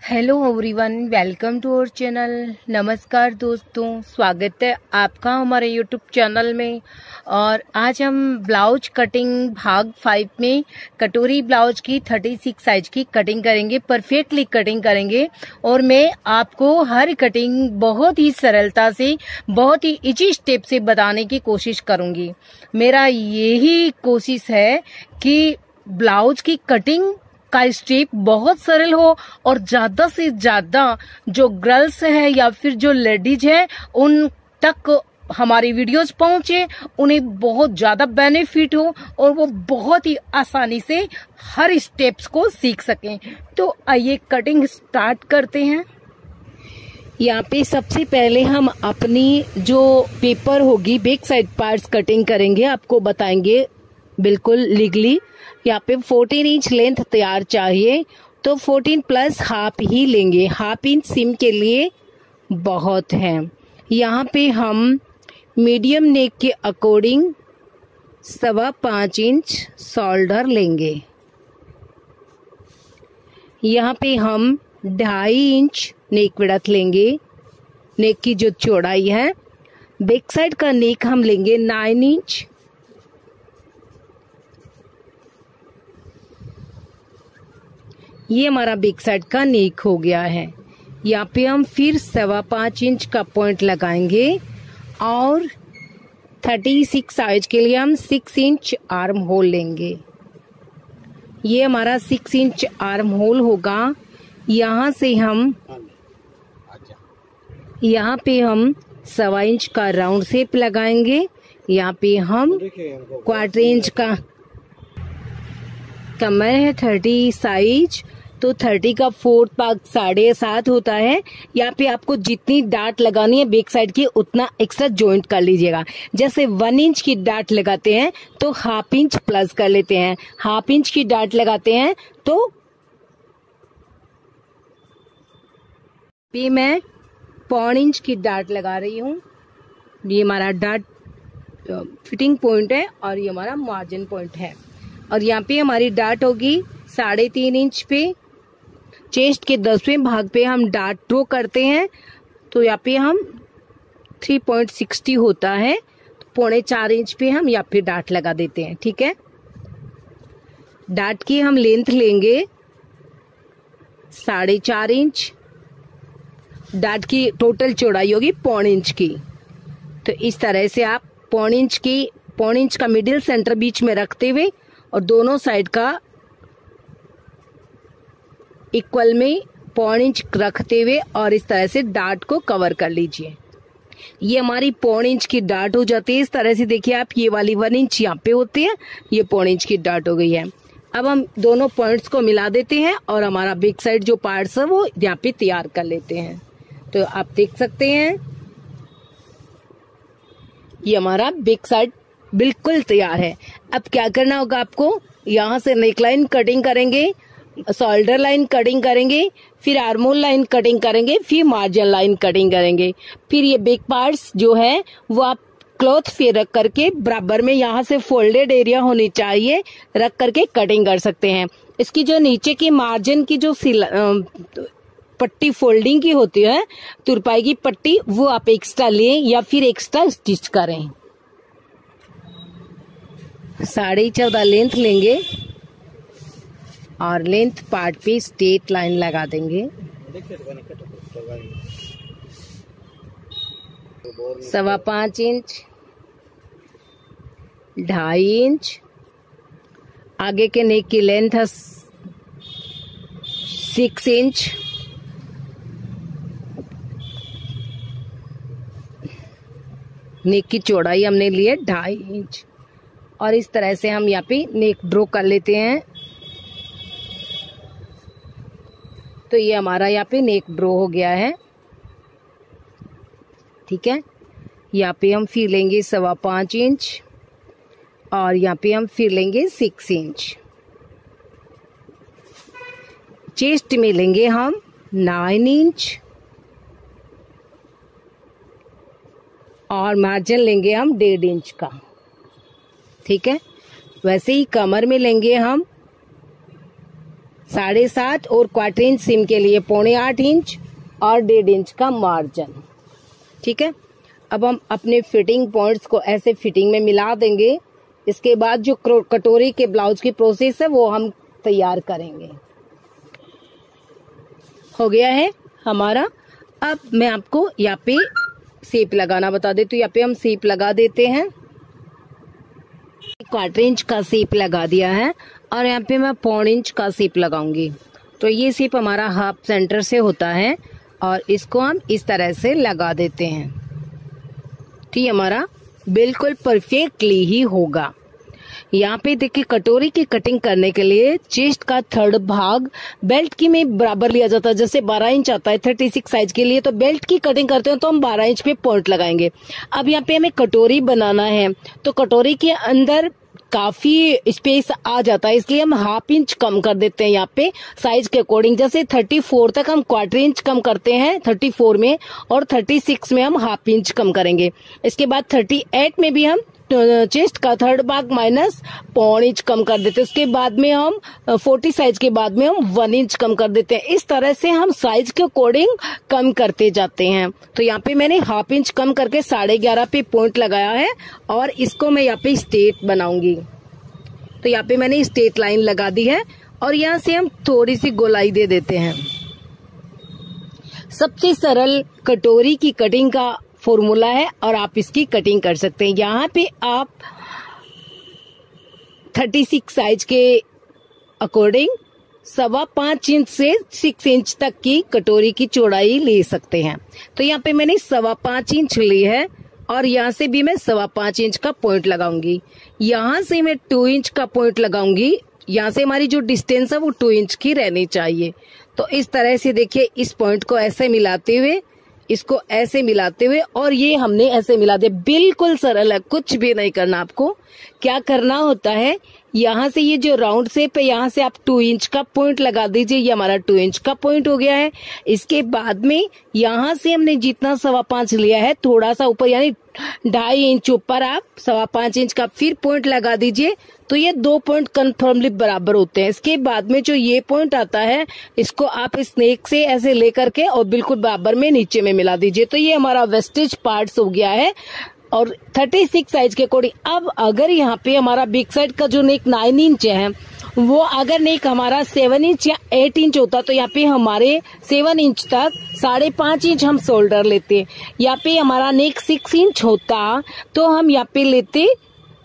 Hello everyone, welcome to our channel. नमस्कार दोस्तों, स्वागत है आपका हमारे यूट्यूब चैनल में। और आज हम ब्लाउज कटिंग भाग 5 में कटोरी ब्लाउज की 36 साइज की कटिंग करेंगे, परफेक्टली कटिंग करेंगे। और मैं आपको हर कटिंग बहुत ही सरलता से, बहुत ही इजी स्टेप से बताने की कोशिश करूंगी। मेरा यही कोशिश है कि ब्लाउज की कटिंग का स्टेप बहुत सरल हो और ज्यादा से ज्यादा जो गर्ल्स है या फिर जो लेडीज है उन तक हमारी वीडियोस पहुंचे, उन्हें बहुत ज्यादा बेनिफिट हो और वो बहुत ही आसानी से हर स्टेप्स को सीख सकें। तो आइए कटिंग स्टार्ट करते हैं। यहाँ पे सबसे पहले हम अपनी जो पेपर होगी बैक साइड पार्ट्स कटिंग करेंगे, आपको बताएंगे बिल्कुल लीगली। यहाँ पे 14 इंच लेंथ तैयार चाहिए, तो 14 प्लस हाफ ही लेंगे। हाफ इंच सीम के लिए बहुत है। यहाँ पे हम मीडियम नेक के अकॉर्डिंग 5.25 इंच शोल्डर लेंगे। यहाँ पे हम 2.5 इंच नेक विड्थ लेंगे। नेक की जो चौड़ाई है, बैक साइड का नेक हम लेंगे 9 इंच। ये हमारा बैक साइड का नेक हो गया है। यहाँ पे हम फिर 5.25 इंच का पॉइंट लगाएंगे और 36 साइज के लिए हम 6 इंच आर्म होल लेंगे। ये हमारा 6 इंच आर्म होल होगा। यहाँ से हम यहाँ पे हम 1.25 इंच का राउंड शेप लगाएंगे। यहाँ पे हम 1/4 इंच का कमर है 30 साइज, तो 30 का 4th भाग 7.5 होता है। यहाँ पे आपको जितनी डाट लगानी है बैक साइड की उतना एक्स्ट्रा जॉइंट कर लीजिएगा। जैसे 1 इंच की डाट लगाते हैं तो हाफ इंच प्लस कर लेते हैं, हाफ इंच की डाट लगाते हैं तो पे मैं 1.25 इंच की डाट लगा रही हूँ। ये हमारा डाट फिटिंग पॉइंट है और ये हमारा मार्जिन पॉइंट है। और यहाँ पे हमारी डाट होगी 3.5 इंच पे। चेस्ट के 10वें भाग पे हम डाट ड्रॉ करते हैं, तो यहाँ पे हम 3.60 होता है, तो 4.25 इंच पे हम यहाँ पे डाट लगा देते हैं। ठीक है, डाट की हम लेंथ लेंगे 4.5 इंच। डाट की टोटल चौड़ाई होगी 1.25 इंच की। तो इस तरह से आप 1.25 इंच का मिडिल सेंटर बीच में रखते हुए और दोनों साइड का इक्वल में 1.25 इंच रखते हुए और इस तरह से डाट को कवर कर लीजिए। ये हमारी 1.25 इंच की डाट हो जाती है। इस तरह से देखिए आप, ये वाली 1 इंच यहाँ पे होती है, ये 1.25 इंच की डाट हो गई है। अब हम दोनों पॉइंट्स को मिला देते हैं और हमारा बैक साइड जो पार्ट्स है वो यहाँ पे तैयार कर लेते हैं। तो आप देख सकते हैं ये हमारा बैक साइड बिल्कुल तैयार है। अब क्या करना होगा आपको, यहाँ से नेकलाइन कटिंग करेंगे, शोल्डर लाइन कटिंग करेंगे, फिर आर्महोल लाइन कटिंग करेंगे, फिर मार्जिन लाइन कटिंग करेंगे। फिर ये बैक पार्ट्स जो है वो आप क्लॉथ पे रख करके बराबर में यहाँ से फोल्डेड एरिया होनी चाहिए, रख करके कटिंग कर सकते हैं। इसकी जो नीचे की मार्जिन की जो पट्टी फोल्डिंग की होती है, तुरपाई की पट्टी, वो आप एक्स्ट्रा लें या फिर एक्स्ट्रा स्टिच करें। 14.5 लेंथ लेंगे और लेंथ पार्ट पे स्ट्रेट लाइन लगा देंगे। 5.25 इंच, 2.5 इंच। आगे के नेक की लेंथ है 6 इंच। नेक की चौड़ाई हमने ली है 2.5 इंच और इस तरह से हम यहाँ पे नेक ड्रॉ कर लेते हैं। तो ये हमारा यहाँ पे नेक ड्रॉ हो गया है। ठीक है, यहाँ पे हम फिर लेंगे 5.25 इंच और यहाँ पे हम फिर लेंगे 6 इंच। चेस्ट में लेंगे हम 9 इंच और मार्जिन लेंगे हम 1.5 इंच का। ठीक है, वैसे ही कमर में लेंगे हम 7.5 और 1/4 इंच सीम के लिए 7.25 इंच और 1.5 इंच का मार्जिन। ठीक है, अब हम अपने फिटिंग पॉइंट्स को ऐसे फिटिंग में मिला देंगे। इसके बाद जो कटोरी के ब्लाउज की प्रोसेस है वो हम तैयार करेंगे। हो गया है हमारा। अब मैं आपको यहाँ पे शेप लगाना बता देती हूँ। यहाँ पे हम शेप लगा देते हैं। 1/4 इंच का शेप लगा दिया है और यहाँ पे मैं 1.25 इंच का शेप लगाऊंगी। तो ये शेप हमारा हाफ सेंटर से होता है और इसको हम इस तरह से लगा देते हैं। ठीक, हमारा बिल्कुल परफेक्टली ही होगा। यहाँ पे देखिए, कटोरी की कटिंग करने के लिए चेस्ट का 3rd भाग बेल्ट की में बराबर लिया जाता है। जैसे 12 इंच आता है 36 साइज के लिए, तो बेल्ट की कटिंग करते हैं तो हम 12 इंच पे पॉइंट लगाएंगे। अब यहाँ पे हमें कटोरी बनाना है तो कटोरी के अंदर काफी स्पेस आ जाता है, इसलिए हम 1/2 इंच कम कर देते हैं यहाँ पे साइज के अकॉर्डिंग। जैसे 34 तक हम 1/4 इंच कम करते हैं 34 में, और 36 में हम 1/2 इंच कम करेंगे। इसके बाद 38 में भी हम चेस्ट का 3rd भाग माइनस 1.25 इंच कम कर देते हैं। उसके बाद में हम 40 साइज के बाद में हम 1 इंच कम कर देते हैं। इस तरह से हम साइज के अकॉर्डिंग कम करते जाते हैं। तो यहाँ पे मैंने 1/2 इंच कम करके 11.5 पे पॉइंट लगाया है और इसको मैं यहाँ पे स्ट्रेट बनाऊंगी। तो यहाँ पे मैंने स्ट्रेट लाइन लगा दी है और यहाँ से हम थोड़ी सी गोलाई दे देते हैं। सबसे सरल कटोरी की कटिंग का फॉर्मूला है और आप इसकी कटिंग कर सकते हैं। यहाँ पे आप 36 साइज के अकॉर्डिंग 5.25 इंच से 6 इंच तक की कटोरी की चौड़ाई ले सकते हैं। तो यहाँ पे मैंने 5.25 इंच ली है और यहाँ से भी मैं 5.25 इंच का पॉइंट लगाऊंगी। यहाँ से मैं 2 इंच का पॉइंट लगाऊंगी। यहाँ से हमारी जो डिस्टेंस है वो 2 इंच की रहनी चाहिए। तो इस तरह से देखिए, इस पॉइंट को ऐसे मिलाते हुए, इसको ऐसे मिलाते हुए, और ये हमने ऐसे मिला दिया। बिल्कुल सरल है, कुछ भी नहीं करना। आपको क्या करना होता है, यहाँ से ये जो राउंड शेप है यहाँ से आप 2 इंच का पॉइंट लगा दीजिए। ये हमारा 2 इंच का पॉइंट हो गया है। इसके बाद में यहाँ से हमने जितना 5.25 लिया है थोड़ा सा ऊपर, यानी 2.5 इंच ऊपर आप 5.25 इंच का फिर पॉइंट लगा दीजिए। तो ये 2 पॉइंट कन्फर्मली बराबर होते हैं। इसके बाद में जो ये पॉइंट आता है इसको आप स्नेक से ऐसे लेकर के और बिल्कुल बराबर में नीचे में मिला दीजिए। तो ये हमारा वेस्टेज पार्ट्स हो गया है और 36 साइज के अकॉर्डिंग। अब अगर यहाँ पे हमारा बिग साइड का जो नेक 9 इंच है, वो अगर नेक हमारा 7 इंच या 8 इंच होता तो यहाँ पे हमारे 7 इंच तक 5.5 इंच हम शोल्डर लेते। यहाँ पे हमारा नेक 6 इंच होता तो हम यहाँ पे लेते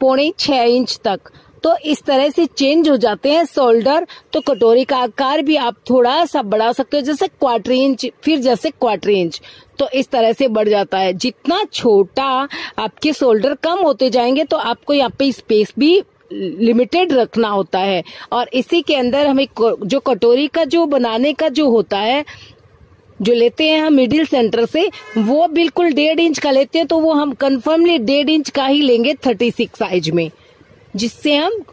5.25 इंच तक। तो इस तरह से चेंज हो जाते हैं शोल्डर। तो कटोरी का आकार भी आप थोड़ा सा बढ़ा सकते हो, जैसे 1/4 इंच, फिर जैसे 1/4 इंच, तो इस तरह से बढ़ जाता है। जितना छोटा आपके शोल्डर कम होते जाएंगे तो आपको यहाँ पे स्पेस भी लिमिटेड रखना होता है। और इसी के अंदर हमें जो कटोरी का जो बनाने का जो होता है, जो लेते हैं हम मिडिल सेंटर से, वो बिल्कुल 1.5 इंच का लेते हैं। तो वो हम कंफर्मली 1.5 इंच का ही लेंगे 36 साइज में, जिससे हम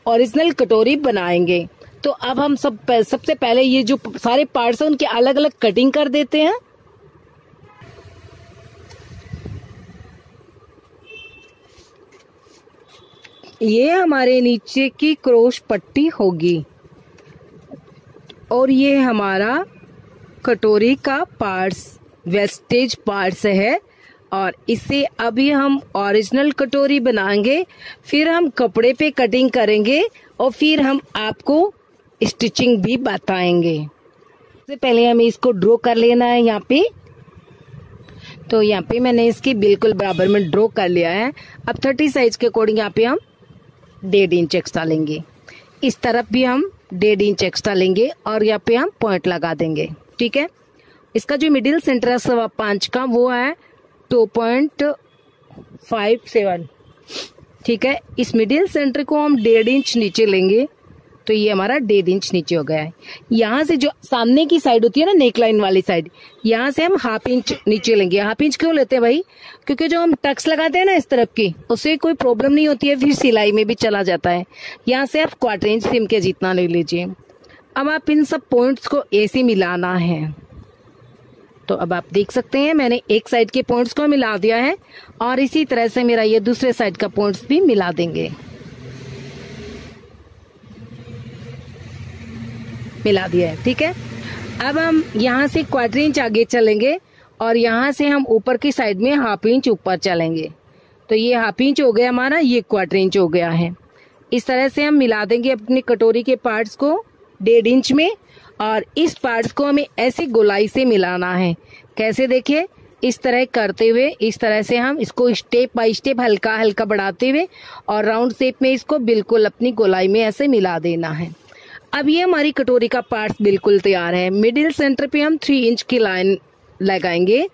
ओरिजिनल कटोरी बनाएंगे। तो अब हम सबसे पहले ये जो सारे पार्ट्स हैं उनके अलग अलग कटिंग कर देते हैं। ये हमारे नीचे की क्रोश पट्टी होगी और ये हमारा कटोरी का पार्ट्स, वेस्टेज पार्ट्स है। और इसे अभी हम ओरिजिनल कटोरी बनाएंगे, फिर हम कपड़े पे कटिंग करेंगे और फिर हम आपको स्टिचिंग भी बताएंगे। सबसे पहले हमें इसको ड्रॉ कर लेना है यहाँ पे। तो यहाँ पे मैंने इसकी बिल्कुल बराबर में ड्रॉ कर लिया है। अब 30 साइज के अकॉर्डिंग यहाँ पे हम 1.5 इंच एक्स्ट्रा लेंगे। इस तरफ भी हम 1.5 इंच एक्स्ट्रा लेंगे और यहाँ पे हम पॉइंट लगा देंगे। ठीक है, इसका जो मिडिल सेंटर है 5.25 का, वो है 2.57। ठीक है, इस मिडिल सेंटर को हम 1.5 इंच नीचे लेंगे। तो ये हमारा 1.5 इंच नीचे हो गया है। यहाँ से जो सामने की साइड होती है ना, नेक लाइन वाली साइड, यहाँ से हम 1/2 इंच नीचे लेंगे। 1/2 इंच क्यों लेते हैं भाई? क्योंकि जो हम टक्स लगाते हैं ना इस तरफ की, उससे कोई प्रॉब्लम नहीं होती है, फिर सिलाई में भी चला जाता है। यहाँ से आप 1/4 इंच सिम के जितना ले लीजिए। अब आप इन सब पॉइंट्स को ऐसे मिलाना है। तो अब आप देख सकते हैं मैंने एक साइड के पॉइंट्स को मिला दिया है और इसी तरह से मेरा ये दूसरे साइड का पॉइंट्स भी मिला देंगे। मिला दिया है। ठीक है, अब हम यहाँ से 1/4 इंच आगे चलेंगे और यहाँ से हम ऊपर की साइड में 1/2 इंच ऊपर चलेंगे। तो ये 1/2 इंच हो गया हमारा, ये 1/4 इंच हो गया है। इस तरह से हम मिला देंगे अपनी कटोरी के पार्ट्स को 1.5 इंच में, और इस पार्ट्स को हमें ऐसे गोलाई से मिलाना है। कैसे, देखिए इस तरह करते हुए, इस तरह से हम इसको स्टेप बाय स्टेप हल्का हल्का बढ़ाते हुए और राउंड शेप में इसको बिल्कुल अपनी गोलाई में ऐसे मिला देना है। अब ये हमारी कटोरी का पार्ट्स बिल्कुल तैयार है। मिडिल सेंटर पे हम 3 इंच की लाइन लगाएंगे,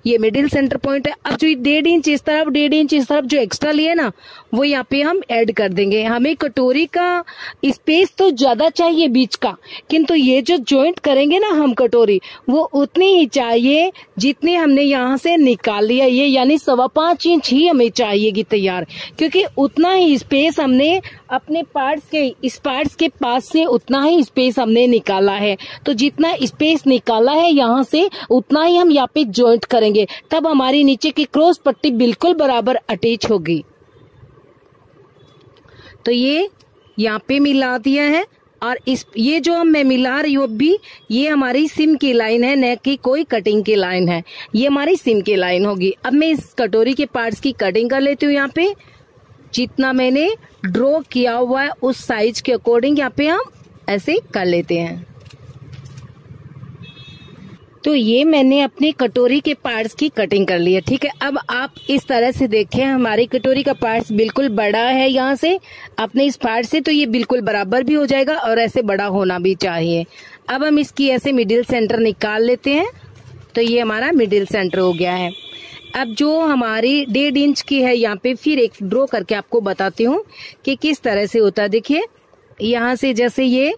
ये मिडिल सेंटर पॉइंट है। अब जो 1.5 इंच इस तरफ, 1.5 इंच इस तरफ जो एक्स्ट्रा लिए ना, वो यहाँ पे हम ऐड कर देंगे। हमें कटोरी का स्पेस तो ज्यादा चाहिए बीच का, किंतु ये जो जॉइंट करेंगे ना हम कटोरी, वो उतनी ही चाहिए जितने हमने यहाँ से निकाल लिया, ये यानी 5.25 इंच ही हमें चाहिएगी तैयार, क्योंकि उतना ही स्पेस हमने अपने पार्ट्स के, इस पार्ट्स के पास से उतना ही स्पेस हमने निकाला है। तो जितना स्पेस निकाला है यहाँ से, उतना ही हम यहाँ पे जॉइंट करेंगे, तब हमारी नीचे की क्रॉस पट्टी बिल्कुल बराबर अटैच होगी। तो ये यहाँ पे मिला दिया है, और ये जो मैं मिला रही हूँ भी, ये हमारी सिम की लाइन है, न कि कोई कटिंग की लाइन है। ये हमारी सिम की लाइन होगी। अब मैं इस कटोरी के पार्ट्स की कटिंग कर लेती हूँ। यहाँ पे जितना मैंने ड्रॉ किया हुआ है उस साइज के अकॉर्डिंग यहाँ पे हम ऐसे कर लेते हैं। तो ये मैंने अपनी कटोरी के पार्ट्स की कटिंग कर ली है। ठीक है, अब आप इस तरह से देखें, हमारी कटोरी का पार्ट्स बिल्कुल बड़ा है यहाँ से अपने इस पार्ट से, तो ये बिल्कुल बराबर भी हो जाएगा और ऐसे बड़ा होना भी चाहिए। अब हम इसकी ऐसे मिडिल सेंटर निकाल लेते हैं। तो ये हमारा मिडिल सेंटर हो गया है। अब जो हमारी 1.5 इंच की है, यहाँ पे फिर एक ड्रॉ करके आपको बताती हूँ कि किस तरह से होता है। देखिए यहाँ से जैसे ये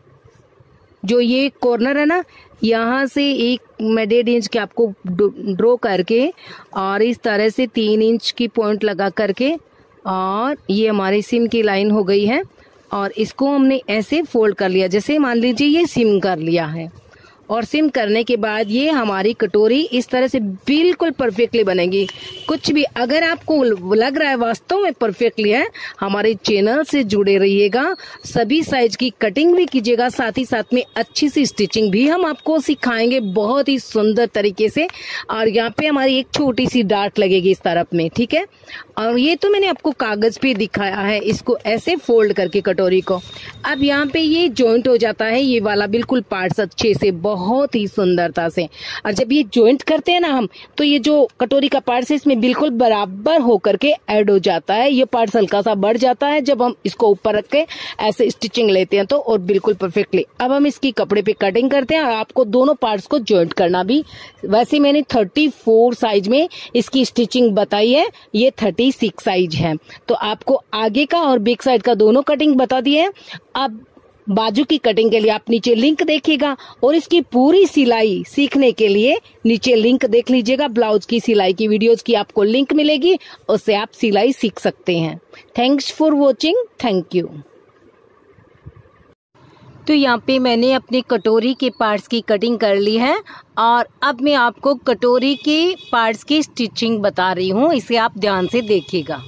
जो ये कॉर्नर है ना, यहाँ से एक मैं 1.5 इंच के आपको ड्रॉ करके और इस तरह से 3 इंच की पॉइंट लगा करके, और ये हमारी सिम की लाइन हो गई है। और इसको हमने ऐसे फोल्ड कर लिया, जैसे मान लीजिए ये सिम कर लिया है, और सिम करने के बाद ये हमारी कटोरी इस तरह से बिल्कुल परफेक्टली बनेगी। कुछ भी अगर आपको लग रहा है वास्तव में परफेक्टली है, हमारे चैनल से जुड़े रहिएगा, सभी साइज की कटिंग भी कीजिएगा, साथ ही साथ में अच्छी सी स्टिचिंग भी हम आपको सिखाएंगे बहुत ही सुंदर तरीके से। और यहाँ पे हमारी एक छोटी सी डार्ट लगेगी इस तरफ में। ठीक है, और ये तो मैंने आपको कागज पे दिखाया है, इसको ऐसे फोल्ड करके कटोरी को। अब यहाँ पे ये जॉइंट हो जाता है, ये वाला बिल्कुल पार्ट्स अच्छे से, बहुत ही सुंदरता से। और जब ये जॉइंट करते हैं ना हम, तो ये जो कटोरी का पार्ट्स है इसमें बिल्कुल बराबर होकर के ऐड हो जाता है। ये पार्ट्स हल्का सा बढ़ जाता है जब हम इसको ऊपर रख के ऐसे स्टिचिंग लेते हैं तो, और बिल्कुल परफेक्टली। अब हम इसकी कपड़े पे कटिंग करते हैं, और आपको दोनों पार्ट्स को जॉइंट करना भी। वैसे मैंने 34 साइज में इसकी स्टिचिंग बताई है, ये 36 साइज है। तो आपको आगे का और बैक साइड का दोनों कटिंग बता दी है। अब बाजू की कटिंग के लिए आप नीचे लिंक देखिएगा, और इसकी पूरी सिलाई सीखने के लिए नीचे लिंक देख लीजिएगा। ब्लाउज की सिलाई की वीडियोस की आपको लिंक मिलेगी, उससे आप सिलाई सीख सकते हैं। Thanks for watching, thank you. तो यहाँ पे मैंने अपनी कटोरी के पार्ट्स की कटिंग कर ली है, और अब मैं आपको कटोरी के पार्ट्स की स्टिचिंग बता रही हूँ, इसे आप ध्यान से देखिएगा।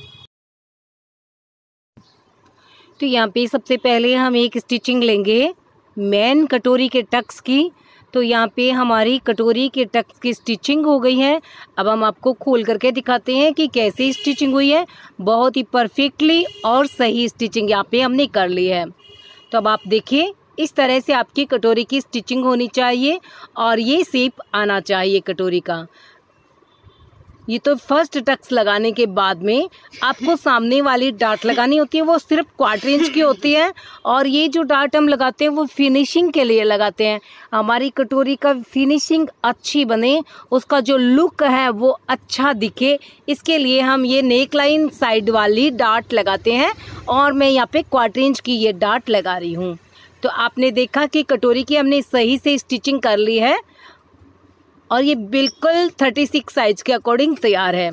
तो यहाँ पे सबसे पहले हम एक स्टिचिंग लेंगे मेन कटोरी के टक्स की। तो यहाँ पे हमारी कटोरी के टक्स की स्टिचिंग हो गई है। अब हम आपको खोल करके दिखाते हैं कि कैसे स्टिचिंग हुई है। बहुत ही परफेक्टली और सही स्टिचिंग यहाँ पे हमने कर ली है। तो अब आप देखिए, इस तरह से आपकी कटोरी की स्टिचिंग होनी चाहिए, और ये शेप आना चाहिए कटोरी का। ये तो फर्स्ट टक्स लगाने के बाद में आपको सामने वाली डार्ट लगानी होती है, वो सिर्फ 1/4 इंच की होती है। और ये जो डार्ट हम लगाते हैं वो फिनिशिंग के लिए लगाते हैं। हमारी कटोरी का फिनिशिंग अच्छी बने, उसका जो लुक है वो अच्छा दिखे, इसके लिए हम ये नेक लाइन साइड वाली डार्ट लगाते हैं। और मैं यहाँ पे 1/4 इंच की ये डार्ट लगा रही हूँ। तो आपने देखा कि कटोरी की हमने सही से स्टिचिंग कर ली है, और ये बिल्कुल 36 साइज के अकॉर्डिंग तैयार है।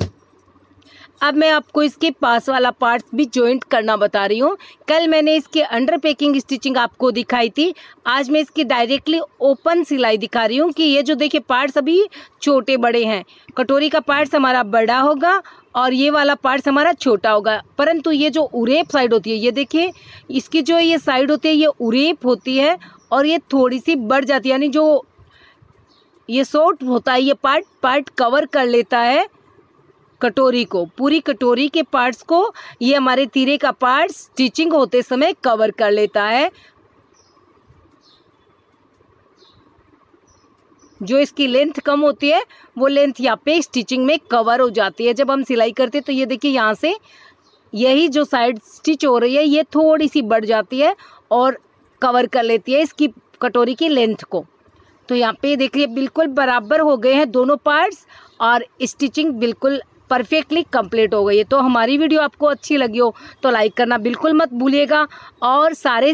अब मैं आपको इसके पास वाला पार्ट भी जॉइंट करना बता रही हूँ। कल मैंने इसके अंडर पैकिंग स्टिचिंग आपको दिखाई थी, आज मैं इसकी डायरेक्टली ओपन सिलाई दिखा रही हूँ कि ये जो देखिए पार्ट्स अभी छोटे बड़े हैं। कटोरी का पार्ट्स हमारा बड़ा होगा और ये वाला पार्ट्स हमारा छोटा होगा, परंतु ये जो उरेप साइड होती है, ये देखिए इसकी जो ये साइड होती है ये उरेप होती है, और ये थोड़ी सी बढ़ जाती है, यानी जो ये शॉर्ट होता है ये पार्ट कवर कर लेता है कटोरी को, पूरी कटोरी के पार्ट्स को ये हमारे तीरे का पार्ट स्टिचिंग होते समय कवर कर लेता है। जो इसकी लेंथ कम होती है वो लेंथ यहाँ पे स्टिचिंग में कवर हो जाती है जब हम सिलाई करते हैं। तो ये देखिए यहाँ से यही जो साइड स्टिच हो रही है ये थोड़ी सी बढ़ जाती है और कवर कर लेती है इसकी कटोरी की लेंथ को। तो यहाँ पे देखिए बिल्कुल बराबर हो गए हैं दोनों पार्ट्स और स्टिचिंग बिल्कुल परफेक्टली कंप्लीट हो गई है। तो हमारी वीडियो आपको अच्छी लगी हो तो लाइक करना बिल्कुल मत भूलिएगा और सारे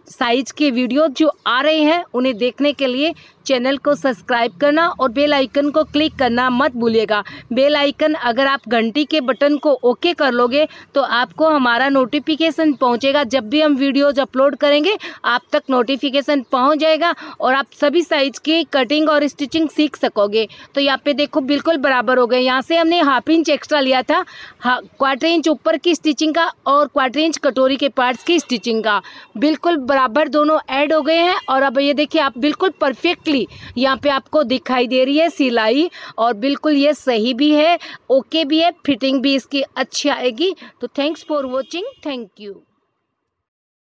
साइज के वीडियो जो आ रहे हैं उन्हें देखने के लिए चैनल को सब्सक्राइब करना और बेल आइकन को क्लिक करना मत भूलिएगा। बेल आइकन अगर आप घंटी के बटन को ओके कर लोगे तो आपको हमारा नोटिफिकेशन पहुंचेगा। जब भी हम वीडियोज अपलोड करेंगे आप तक नोटिफिकेशन पहुंच जाएगा और आप सभी साइज की कटिंग और स्टिचिंग सीख सकोगे। तो यहाँ पे देखो बिल्कुल बराबर हो गए। यहाँ से हमने ½ इंच एक्स्ट्रा लिया था, क्वार्टर इंच ऊपर की स्टिचिंग का और क्वार्टर इंच कटोरी के पार्ट्स की स्टिचिंग का, बिल्कुल बराबर दोनों ऐड हो गए हैं। और अब ये देखिए आप बिल्कुल परफेक्टली यहाँ पे आपको दिखाई दे रही है सिलाई और बिल्कुल ये सही भी है, ओके भी है, फिटिंग भी इसकी अच्छी आएगी। तो thanks for watching, thank you.